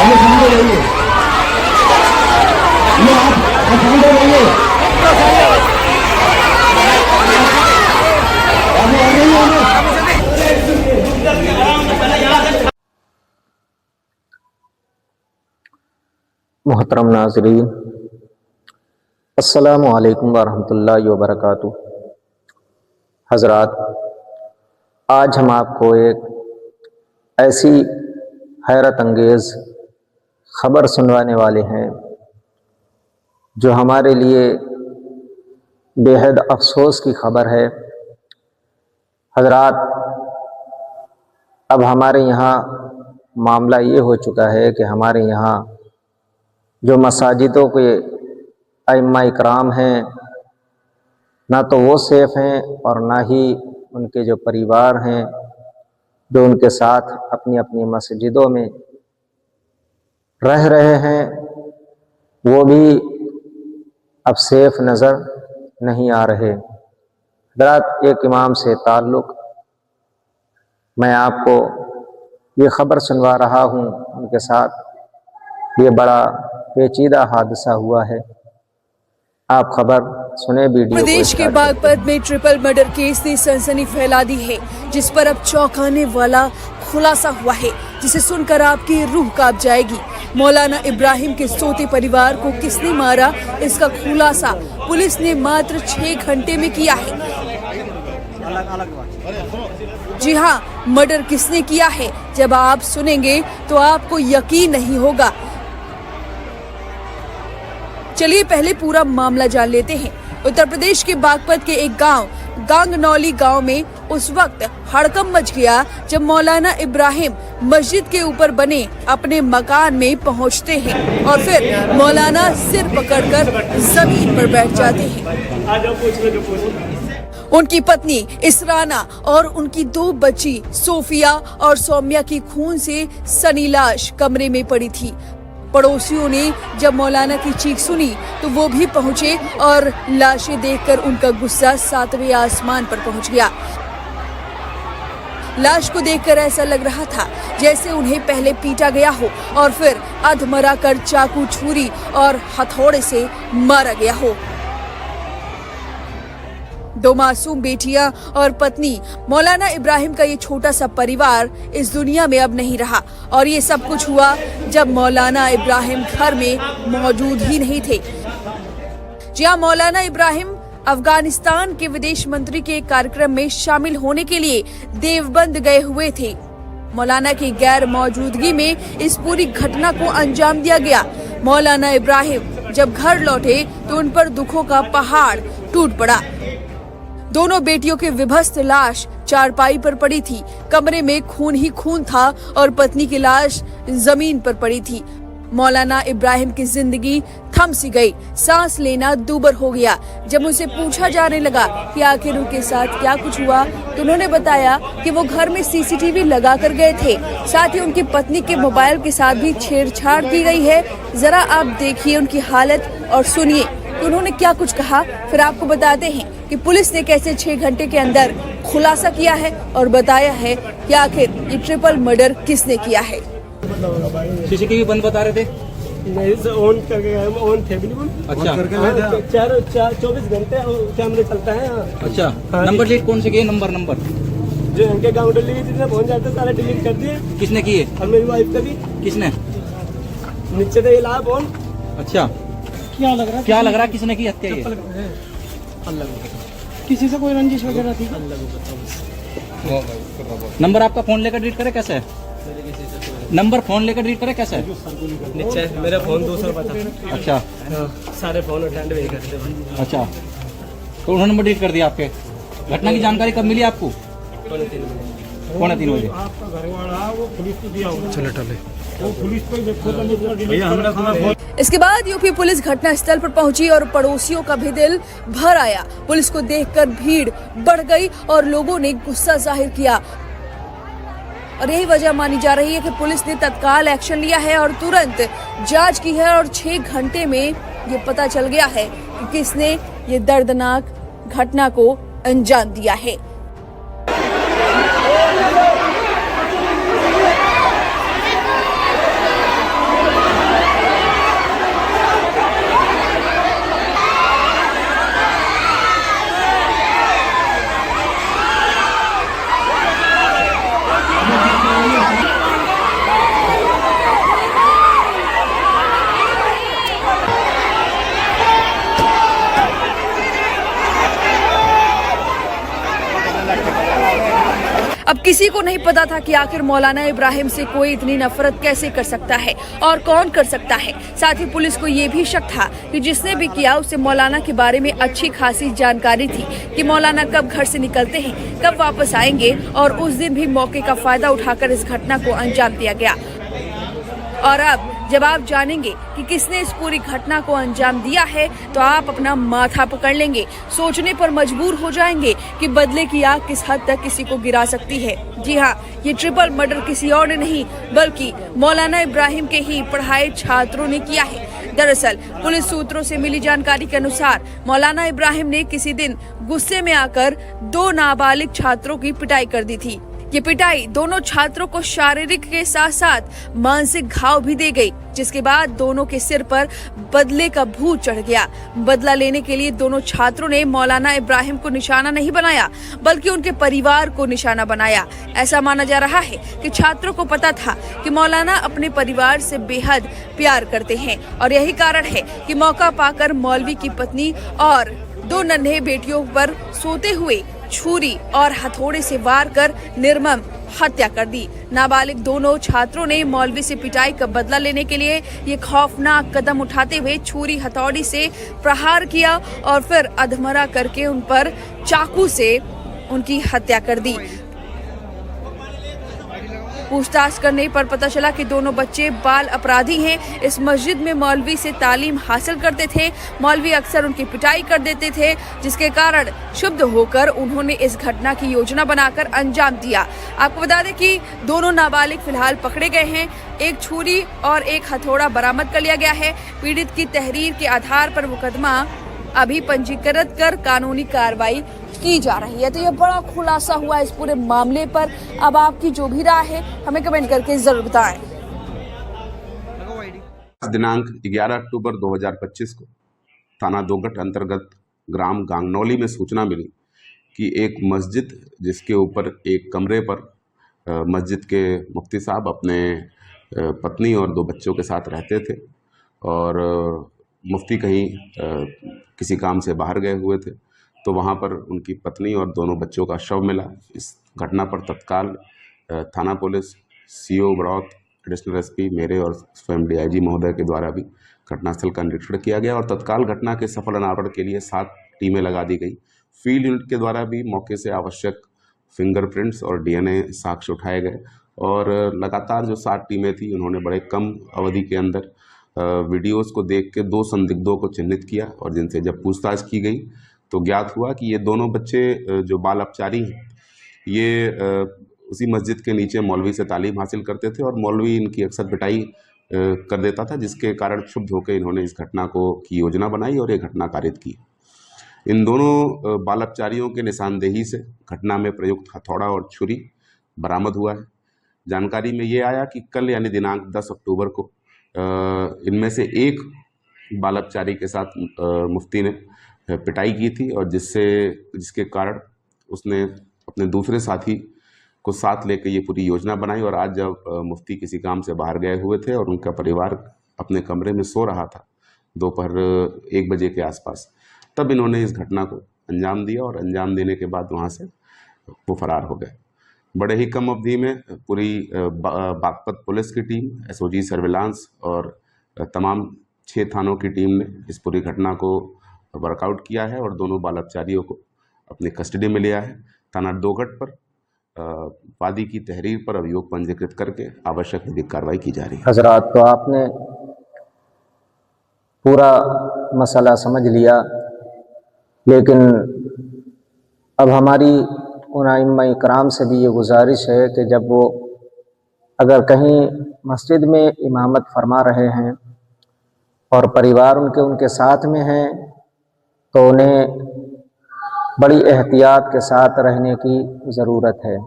मोहतरम नाज़रीन, अस्सलामु अलैकुम वरहमतुल्लाहि वबरकातुहू। हज़रात, आज हम आपको एक ऐसी हैरत अंगेज़ ख़बर सुनवाने वाले हैं जो हमारे लिए बेहद अफसोस की ख़बर है। हज़रात, अब हमारे यहाँ मामला ये हो चुका है कि हमारे यहाँ जो मसाजिदों के अइम्मा इकराम हैं, ना तो वो सेफ़ हैं और ना ही उनके जो परिवार हैं जो उनके साथ अपनी अपनी मस्जिदों में रह रहे हैं, वो भी अब सेफ़ नज़र नहीं आ रहे। हज़रात, एक इमाम से ताल्लुक़ मैं आपको ये ख़बर सुनवा रहा हूँ, उनके साथ ये बड़ा पेचीदा हादसा हुआ है। आप खबर सुने, वीडियो। प्रदेश के बागपत में ट्रिपल मर्डर केस ने सनसनी फैला दी है, जिस पर अब चौंकाने वाला खुलासा हुआ है, जिसे सुनकर आपकी रूह कांप जाएगी। मौलाना इब्राहिम के सोते परिवार को किसने मारा, इसका खुलासा पुलिस ने मात्र 6 घंटे में किया है। जी हाँ, मर्डर किसने किया है, जब आप सुनेंगे तो आपको यकीन नहीं होगा। चलिए पहले पूरा मामला जान लेते हैं। उत्तर प्रदेश के बागपत के एक गांव गांगनौली गांव में उस वक्त हड़कंप मच गया जब मौलाना इब्राहिम मस्जिद के ऊपर बने अपने मकान में पहुंचते हैं और फिर मौलाना सिर पकड़कर जमीन पर बैठ जाते हैं। उनकी पत्नी इसराना और उनकी 2 बच्ची सोफिया और सौम्या की खून से सनी लाश कमरे में पड़ी थी। पड़ोसियों ने जब मौलाना की चीख सुनी तो वो भी पहुंचे और लाशें देखकर उनका गुस्सा 7वें आसमान पर पहुंच गया। लाश को देखकर ऐसा लग रहा था जैसे उन्हें पहले पीटा गया हो और फिर अधमरा कर चाकू, छुरी और हथौड़े से मारा गया हो। 2 मासूम बेटियां और पत्नी मौलाना इब्राहिम का ये छोटा सा परिवार इस दुनिया में अब नहीं रहा और ये सब कुछ हुआ जब मौलाना इब्राहिम घर में मौजूद ही नहीं थे। जी हाँ, मौलाना इब्राहिम अफगानिस्तान के विदेश मंत्री के कार्यक्रम में शामिल होने के लिए देवबंद गए हुए थे। मौलाना की गैर मौजूदगी में इस पूरी घटना को अंजाम दिया गया। मौलाना इब्राहिम जब घर लौटे तो उन पर दुखों का पहाड़ टूट पड़ा। दोनों बेटियों के विभस्त लाश चारपाई पर पड़ी थी, कमरे में खून ही खून था और पत्नी की लाश जमीन पर पड़ी थी। मौलाना इब्राहिम की जिंदगी थम सी गई, सांस लेना दूभर हो गया। जब उनसे पूछा जाने लगा कि आखिर उनके साथ क्या कुछ हुआ तो उन्होंने बताया कि वो घर में सीसीटीवी लगा कर गए थे, साथ ही उनकी पत्नी के मोबाइल के साथ भी छेड़छाड़ की गई है। जरा आप देखिए उनकी हालत और सुनिए कि उन्होंने क्या कुछ कहा, फिर आपको बताते हैं कि पुलिस ने कैसे 6 घंटे के अंदर खुलासा किया है और बताया है कि आखिर ये ट्रिपल मर्डर किसने किया है। सीसीटीवी बंद बता रहे थे, नहीं ऑन करके ऑन थे बिल्कुल। अच्छा, 24 घंटे कैमरे चलता है। अच्छा, नंबर डिलीट कौन से किए? नंबर जो इनके गाँव डिलीट पहुँच जाते सारे डिलीट कर दिए। किसने किए? और मेरी वाइफ का भी। किसने? नीचे थे लाभ ऑन। अच्छा, क्या लग रहा है किसने की हत्या? किसी से कोई रंजिश वगैरह थी? नंबर आपका फोन लेकर डिलीट करे कैसे? नंबर फोन लेकर डिलीट करे कैसे? नीचे मेरा फोन दूसरा पता। अच्छा, सारे फोन अटेंड भी करते। अच्छा, तो उन्होंने नंबर डिलीट कर दिया आपके। घटना की जानकारी कब मिली आपको? 3:45 बजे। आपका घर वाला वो पुलिस को दिया होगा। चलो टले वो पुलिस को इसके बाद यूपी पुलिस घटनास्थल पर पहुंची और पड़ोसियों का भी दिल भर आया। पुलिस को देखकर भीड़ बढ़ गई और लोगों ने गुस्सा जाहिर किया और यही वजह मानी जा रही है कि पुलिस ने तत्काल एक्शन लिया है और तुरंत जांच की है और 6 घंटे में ये पता चल गया है कि किसने ये दर्दनाक घटना को अंजाम दिया है। अब किसी को नहीं पता था कि आखिर मौलाना इब्राहिम से कोई इतनी नफरत कैसे कर सकता है और कौन कर सकता है। साथ ही पुलिस को ये भी शक था कि जिसने भी किया उसे मौलाना के बारे में अच्छी खासी जानकारी थी कि मौलाना कब घर से निकलते हैं, कब वापस आएंगे, और उस दिन भी मौके का फायदा उठाकर इस घटना को अंजाम दिया गया। और अब जब आप जानेंगे कि किसने इस पूरी घटना को अंजाम दिया है तो आप अपना माथा पकड़ लेंगे, सोचने पर मजबूर हो जाएंगे कि बदले की आग किस हद तक किसी को गिरा सकती है। जी हाँ, ये ट्रिपल मर्डर किसी और ने नहीं बल्कि मौलाना इब्राहिम के ही पढ़ाए छात्रों ने किया है। दरअसल पुलिस सूत्रों से मिली जानकारी के अनुसार मौलाना इब्राहिम ने किसी दिन गुस्से में आकर 2 नाबालिग छात्रों की पिटाई कर दी थी। ये पिटाई दोनों छात्रों को शारीरिक के साथ साथ मानसिक घाव भी दे गई, जिसके बाद दोनों के सिर पर बदले का भूत चढ़ गया। बदला लेने के लिए दोनों छात्रों ने मौलाना इब्राहिम को निशाना नहीं बनाया बल्कि उनके परिवार को निशाना बनाया। ऐसा माना जा रहा है कि छात्रों को पता था कि मौलाना अपने परिवार से बेहद प्यार करते हैं और यही कारण है कि मौका पाकर मौलवी की पत्नी और 2 नन्हे बेटियों पर सोते हुए छुरी और हथौड़े से वार कर निर्मम हत्या कर दी। नाबालिग दोनों छात्रों ने मौलवी से पिटाई का बदला लेने के लिए ये खौफनाक कदम उठाते हुए छुरी हथौड़ी से प्रहार किया और फिर अधमरा करके उन पर चाकू से उनकी हत्या कर दी। पूछताछ करने पर पता चला कि दोनों बच्चे बाल अपराधी हैं। इस मस्जिद में मौलवी से तालीम हासिल करते थे। मौलवी अक्सर उनकी पिटाई कर देते थे, जिसके कारण क्षुब्ध होकर उन्होंने इस घटना की योजना बनाकर अंजाम दिया। आपको बता दें कि दोनों नाबालिग फिलहाल पकड़े गए हैं। एक छुरी और एक हथौड़ा बरामद कर लिया गया है। पीड़ित की तहरीर के आधार पर मुकदमा अभी पंजीकृत कर कानूनी कार्रवाई की जा रही है। तो ये बड़ा खुलासा हुआ इस पूरे मामले पर। अब आपकी जो भी राय है हमें कमेंट करके जरूर बताएं। दिनांक 11 अक्टूबर 2025 को थाना दोगट अंतर्गत ग्राम गांगनौली में सूचना मिली कि एक मस्जिद जिसके ऊपर एक कमरे पर मस्जिद के मुफ्ती साहब अपने पत्नी और 2 बच्चों के साथ रहते थे और मुफ्ती कहीं किसी काम से बाहर गए हुए थे, तो वहाँ पर उनकी पत्नी और दोनों बच्चों का शव मिला। इस घटना पर तत्काल थाना police, CO Baraut, additional SP मेरे और स्वयं डीआईजी महोदय के द्वारा भी घटनास्थल का निरीक्षण किया गया और तत्काल घटना के सफल अनावरण के लिए 7 टीमें लगा दी गई। फील्ड यूनिट के द्वारा भी मौके से आवश्यक फिंगरप्रिंट्स और डीएनए साक्ष्य उठाए गए और लगातार जो 7 टीमें थी उन्होंने बड़े कम अवधि के अंदर वीडियोस को देख के 2 संदिग्धों को चिन्हित किया और जिनसे जब पूछताछ की गई तो ज्ञात हुआ कि ये दोनों बच्चे जो बाल अपचारी हैं, ये उसी मस्जिद के नीचे मौलवी से तालीम हासिल करते थे और मौलवी इनकी अक्सर पिटाई कर देता था, जिसके कारण क्षुब्ध होकर इन्होंने इस घटना की योजना बनाई और ये घटना कारित की। इन दोनों बाल अपचारियों के निशानदेही से घटना में प्रयुक्त हथौड़ा और छुरी बरामद हुआ है। जानकारी में ये आया कि कल यानी दिनांक 10 अक्टूबर को इनमें से एक बाल अपचारी के साथ मुफ्ती ने पिटाई की थी और जिसके कारण उसने अपने दूसरे साथी को साथ लेकर ये पूरी योजना बनाई और आज जब मुफ्ती किसी काम से बाहर गए हुए थे और उनका परिवार अपने कमरे में सो रहा था दोपहर 1 बजे के आसपास, तब इन्होंने इस घटना को अंजाम दिया और अंजाम देने के बाद वहाँ से वो फरार हो गए। बड़े ही कम अवधि में पूरी बागपत पुलिस की टीम, एसओजी सर्विलांस और तमाम 6 थानों की टीम ने इस पूरी घटना को वर्कआउट किया है और दोनों बाल अपचारियों को अपनी कस्टडी में लिया है। थाना दोगट पर वादी की तहरीर पर अभियोग पंजीकृत करके आवश्यक विधिक कार्रवाई की जा रही है। हजरात, तो आपने पूरा मसला समझ लिया, लेकिन अब हमारी उन आइम्मा इकराम से भी ये गुजारिश है कि जब वो अगर कहीं मस्जिद में इमामत फरमा रहे हैं और परिवार उनके साथ में हैं तो उन्हें बड़ी एहतियात के साथ रहने की ज़रूरत है।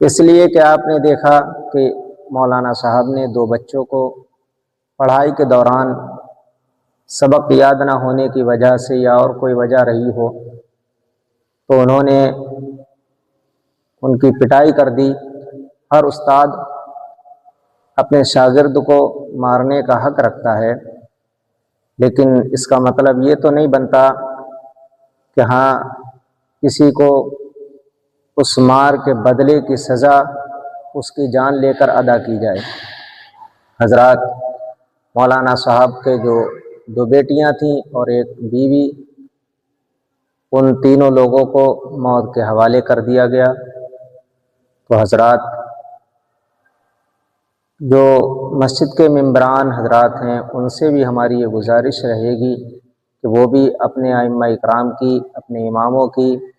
इसलिए कि आपने देखा कि मौलाना साहब ने 2 बच्चों को पढ़ाई के दौरान सबक याद ना होने की वजह से या और कोई वजह रही हो तो उन्होंने उनकी पिटाई कर दी। हर उस्ताद अपने शागिर्द को मारने का हक रखता है, लेकिन इसका मतलब ये तो नहीं बनता कि हाँ किसी को उस मार के बदले की सज़ा उसकी जान लेकर अदा की जाए। हजरात, मौलाना साहब के जो 2 बेटियां थीं और एक बीवी, उन तीनों लोगों को मौत के हवाले कर दिया गया। तो हजरात, जो मस्जिद के मेंबरान हजरात हैं, उनसे भी हमारी ये गुजारिश रहेगी कि वो भी अपने आइम्मा इकराम की, अपने इमामों की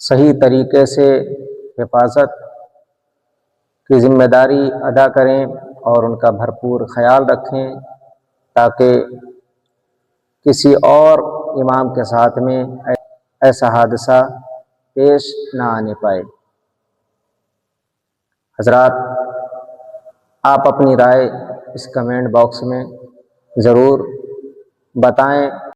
सही तरीके से हिफाजत की ज़िम्मेदारी अदा करें और उनका भरपूर ख्याल रखें, ताकि किसी और इमाम के साथ में ऐसा हादसा पेश ना आने पाए। हजरात, आप अपनी राय इस कमेंट बॉक्स में ज़रूर बताएं।